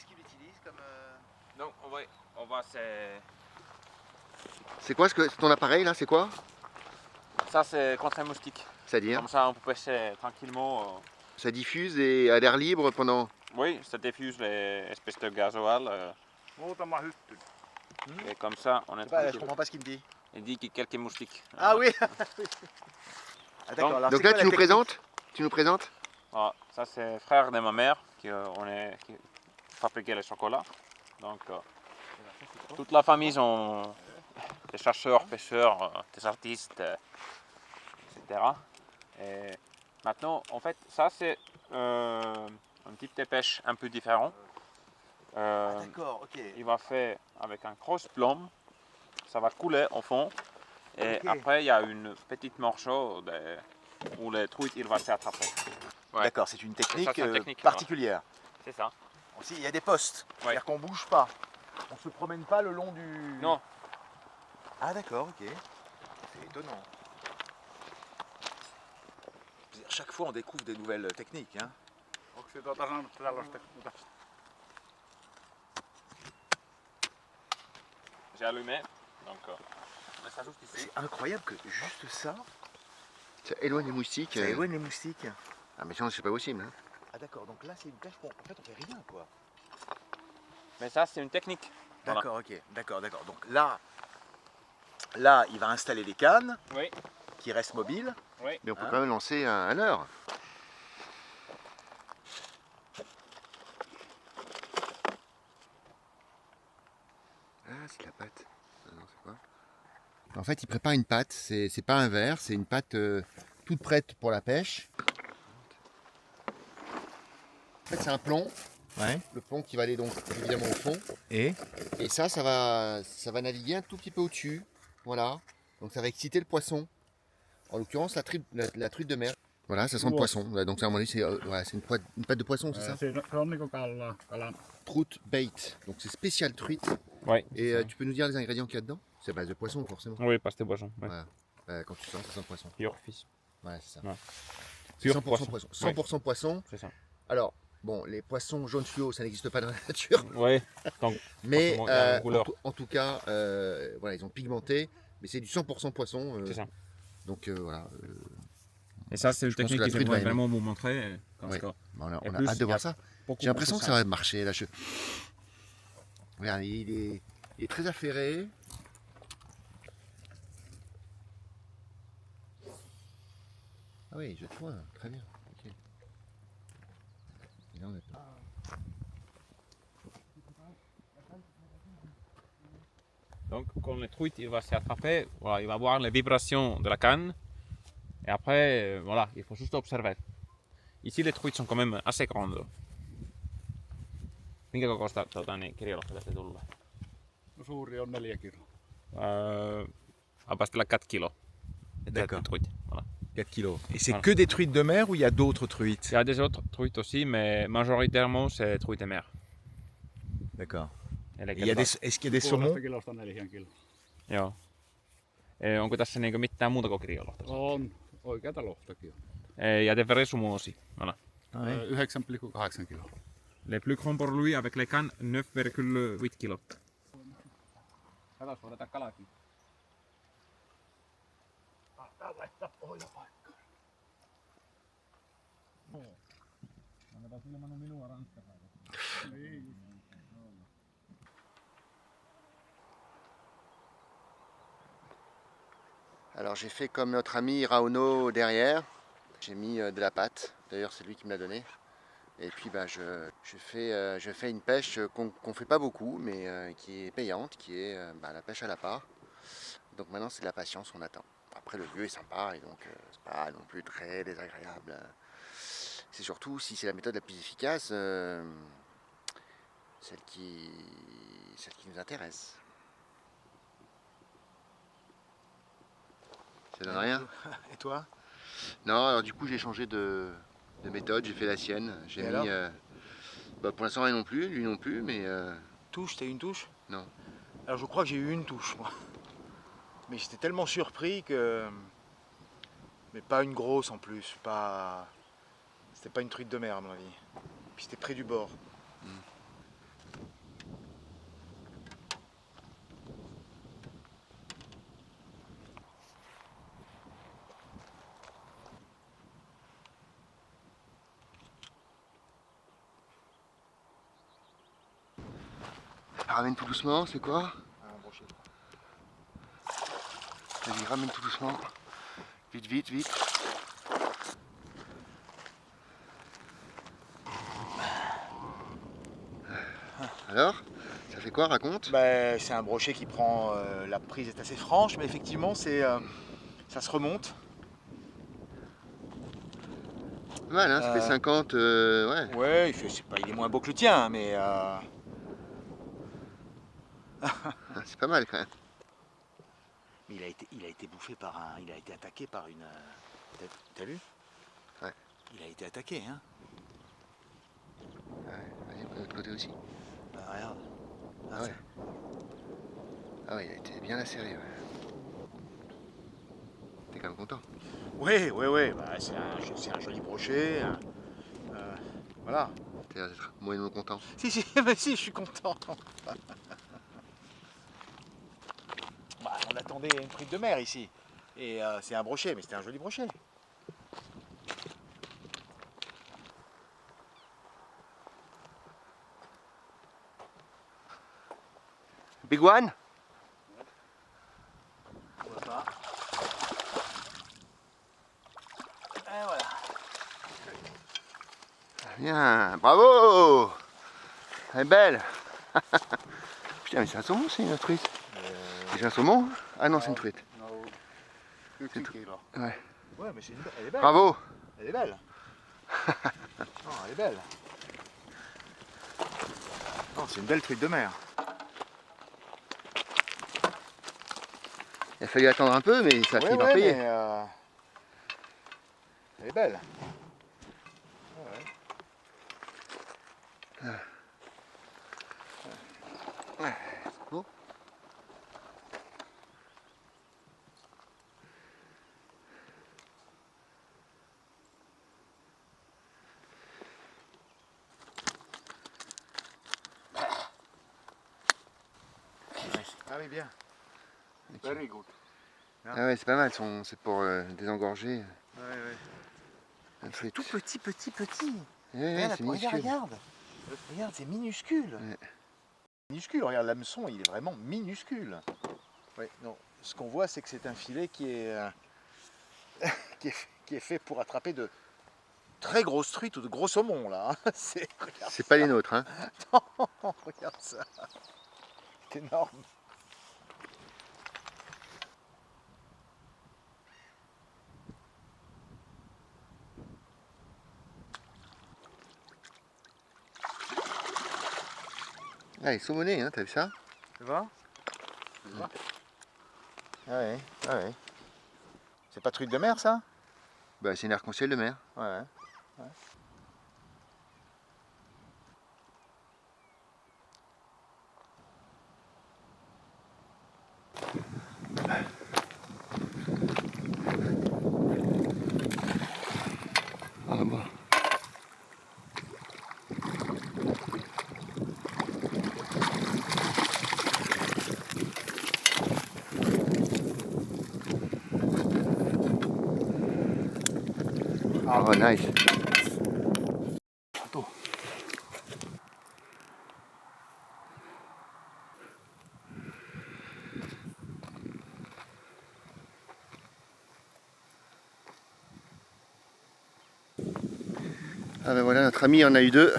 qu'est-ce qu'il utilise comme... Donc on va C'est quoi ton appareil là, c'est quoi? Ça c'est contre les moustiques. C'est-à-dire? Comme ça on peut pêcher tranquillement. Ça diffuse et à l'air libre pendant... Oui, ça diffuse les espèces de gasoil. Et comme ça on est Je tranquille. comprends pas ce qu'il me dit. Il dit qu'il y a quelques moustiques. Ah oui. Ah, d'accord, alors Donc c'est quoi la technique? Tu nous présentes. Ah, ça c'est frère de ma mère qui fabriquait le chocolat. Donc toute la famille sont des chasseurs, pêcheurs, des artistes, etc. Et maintenant, en fait, ça c'est un type de pêche un peu différent. Ah d'accord, ok. Il va faire avec un gros plomb, ça va couler au fond. Et Ok. après, il y a une petite morceau où le truite il va s'attraper. Ouais. D'accord, c'est une technique, Ça, c'est une technique, particulière. C'est ça. Aussi, il y a des postes, c'est-à-dire qu'on bouge pas. On se promène pas le long du... Non. Ah d'accord, ok. C'est étonnant. Chaque fois on découvre des nouvelles techniques. Hein. J'ai allumé, donc on met ça juste ici. C'est incroyable que juste ça, Ça éloigne les moustiques. ça éloigne les moustiques. Ah mais sinon c'est pas possible. Hein. Ah d'accord, donc là c'est une pêche, en fait on fait rien quoi. Mais ça, c'est une technique. Voilà. D'accord, ok, d'accord. Donc là il va installer des cannes Oui, qui restent mobiles. oui. Mais on peut Hein? quand même lancer à l'heure. Ah c'est la pâte. Ah, non, c'est quoi? En fait il prépare une pâte, c'est pas un verre, c'est une pâte toute prête pour la pêche. En fait c'est un plomb. Ouais. Le plomb qui va aller donc évidemment au fond. Et Et ça va naviguer un tout petit peu au-dessus. Voilà. Donc ça va exciter le poisson. En l'occurrence la truite de mer. Voilà, ça sent le poisson. Voilà, donc ça, à mon avis, c'est voilà, une pâte de poisson, c'est ça? Se on niinku kalan. Trout bait. Donc c'est spécial truite. Oui. Et tu peux nous dire les ingrédients qu'il y a dedans? C'est à base de poisson forcément. Oui, parce que poisson. Ouais. Voilà. Quand tu sens, ça sent le poisson. Pure fish. Ouais, c'est ça. Ouais. C'est Pur 100% poisson. poisson. 100% poisson. C'est ça. Alors, bon, les poissons jaunes fluo, ça n'existe pas dans la nature. Oui. Donc, Mais forcément, il y a une couleur. en tout cas, voilà, ils ont pigmenté. Mais c'est du 100% poisson. C'est ça. Donc voilà. Et ça, c'est une Je pense technique que la que truite va j'aimerais aimer. vraiment vous montrer. Parce Ouais. que On a Et hâte plus, de il y voir a ça. beaucoup J'ai l'impression que ça simple. va marcher là. Regarde, il est très affairé. Ah oui, je vois, très bien. Ok. Et là, on est- Donc, quand le truite il va s'attraper, voilà, il va voir les vibrations de la canne. Et après, voilà, il faut juste observer. Ici, les truites sont quand même assez grandes. Minkä kokoista niin kirjolohta tästä tulee? No suuri on 4 kiloa. À partir de 4 kilos. D'accord. Truites, voilà. 4 kilos. Et c'est Voilà. que des truites de mer ou il y a d'autres truites? Il y a des autres truites aussi, mais majoritairement c'est truites de mer. D'accord. Eli Est-ce qu'il y a des saumons? 1,5 kilosta 4 kiloa. Joo. Onko tässä niinku mitään muuta kuin kirjolohta? On oikeata lohtakin. Il y a des vrais saumons aussi. Voilà. Ah ouais. 9,8 kiloa. Les plus grands pour lui avec les cannes 9,8 kilos. Katos, voidaan kalakin. Tällaista pohjapaikkaa. Annetaan ilman minua ranskalainen. Niin. Alors j'ai fait comme notre ami Raono derrière. J'ai mis de la pâte. D'ailleurs c'est lui qui me l'a donné. Et puis bah, je fais une pêche qu'on fait pas beaucoup, mais qui est payante, qui est la pêche à la part. Donc maintenant c'est de la patience, on attend. Après le lieu est sympa et donc c'est pas non plus très désagréable. C'est surtout si c'est la méthode la plus efficace, celle qui nous intéresse. Ça donne rien? Et toi? Non, alors du coup j'ai changé de méthode, j'ai fait la sienne. J'ai Et mis. alors Pour l'instant rien non plus, lui non plus, mais Touche, t'as eu une touche? non. Alors je crois que j'ai eu une touche moi. Mais j'étais tellement surpris que... Mais pas une grosse en plus, pas... C'était pas une truite de mer à mon avis. Puis c'était près du bord. Ramène tout doucement, c'est quoi? Un brochet. Vas-y, ramène tout doucement. Vite, vite, vite. Alors, ça fait quoi, raconte? Bah, c'est un brochet qui prend, la prise est assez franche, mais effectivement ça se remonte. Pas mal, hein, ça fait 50, ouais. Ouais, il est moins beau que le tien, mais C'est pas mal quand même. mais il a été bouffé par il a été attaqué par une. T'as vu? Ouais. Il a été attaqué, hein. Ouais, vas-y, de l'autre côté aussi. Bah, regarde. Ah ouais. Ah ouais, il a été bien lacéré, ouais. T'es quand même content. Ouais, bah, c'est un joli brochet. Voilà. T'es l'air d'être moyennement content. Si, mais si, je suis content. Bah, on attendait une truite de mer ici. Et c'est un brochet, mais c'était un joli brochet. Big one? On voit pas. Et voilà. Bien, bravo! Elle est belle! Putain, mais c'est un saumon, c'est une truite. C'est un saumon? Ah non, c'est une truite. C'est tout. Ouais. Ouais, mais elle est belle. Bravo! Elle est belle. Non, elle est belle. Non, c'est une belle truite de mer. Il a fallu attendre un peu, mais ça a fini par payer. Mais, elle est belle. Bon. Ah oui, bien. Very good. Ah ouais, c'est pas mal, c'est pour désengorger. Ouais. Un truite. Tout petit. Ouais, Regarde, c'est minuscule. Regarde, c'est minuscule. Ouais. Minuscule, regarde, l'hameçon, il est vraiment minuscule. Ouais, non, ce qu'on voit, c'est que c'est un filet qui est, qui est fait pour attraper de très grosses truites ou de gros saumons, là. C'est pas les nôtres, hein. Regarde ça. C'est énorme. Ah, il est saumonné, hein, t'as vu ça? Tu vois? Ah ouais. C'est pas truite de mer, ça? Bah, c'est une arc-en-ciel de mer. Ouais. Ah bon. Oh, nice. Ah ben voilà, notre ami en a eu deux.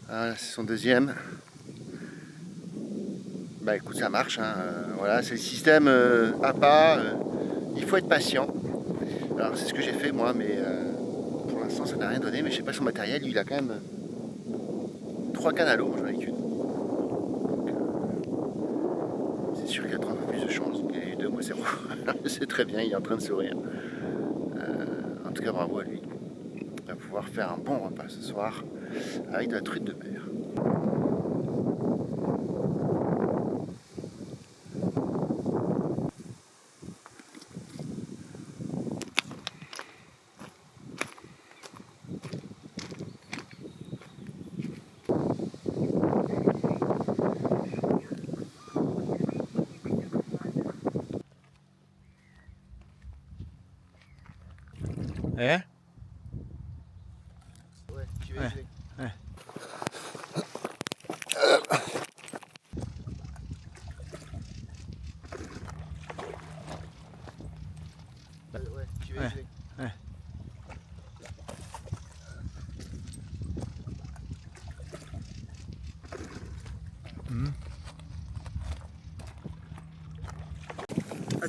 Ah, c'est son deuxième. Bah écoute, ça marche, hein. Voilà, c'est le système APA. Il faut être patient. Alors c'est ce que j'ai fait moi, mais pour l'instant ça n'a rien donné. Mais je sais pas son matériel, lui il a quand même 3 cannes à l'eau, moi j'en ai qu'une. C'est sûr qu'il y a 3 fois plus de chance. Il y a eu 2, moi 0. C'est très bien, il est en train de sourire. En tout cas bravo à lui. On va pouvoir faire un bon repas ce soir avec de la truite de mer. Eh? Ouais, tu Ouais.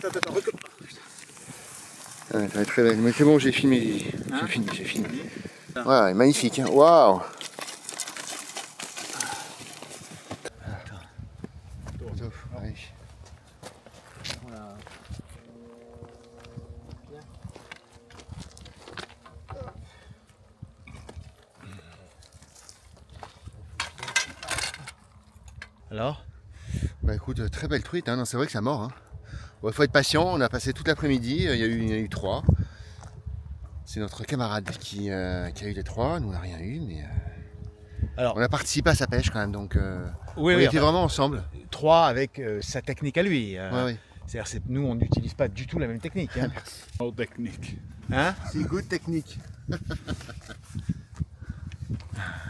recule. Ah, ça va être très belle. Mais c'est bon, j'ai filmé. J'ai fini, j'ai fini. Ouais, magnifique. Hein. Waouh. Ouais. Alors? Bah écoute, très belle truite, hein. Non, c'est vrai que ça mord. Hein. Bon, il faut être patient, on a passé toute l'après-midi, il y a eu 3. C'est notre camarade qui a eu les 3, nous on n'a rien eu, mais Alors, on a participé à sa pêche quand même, donc oui, on oui, était vraiment ensemble. 3 avec sa technique à lui. Ouais, ouais. C'est-à-dire nous on n'utilise pas du tout la même technique. Hein. No technique. Hein? C'est good technique.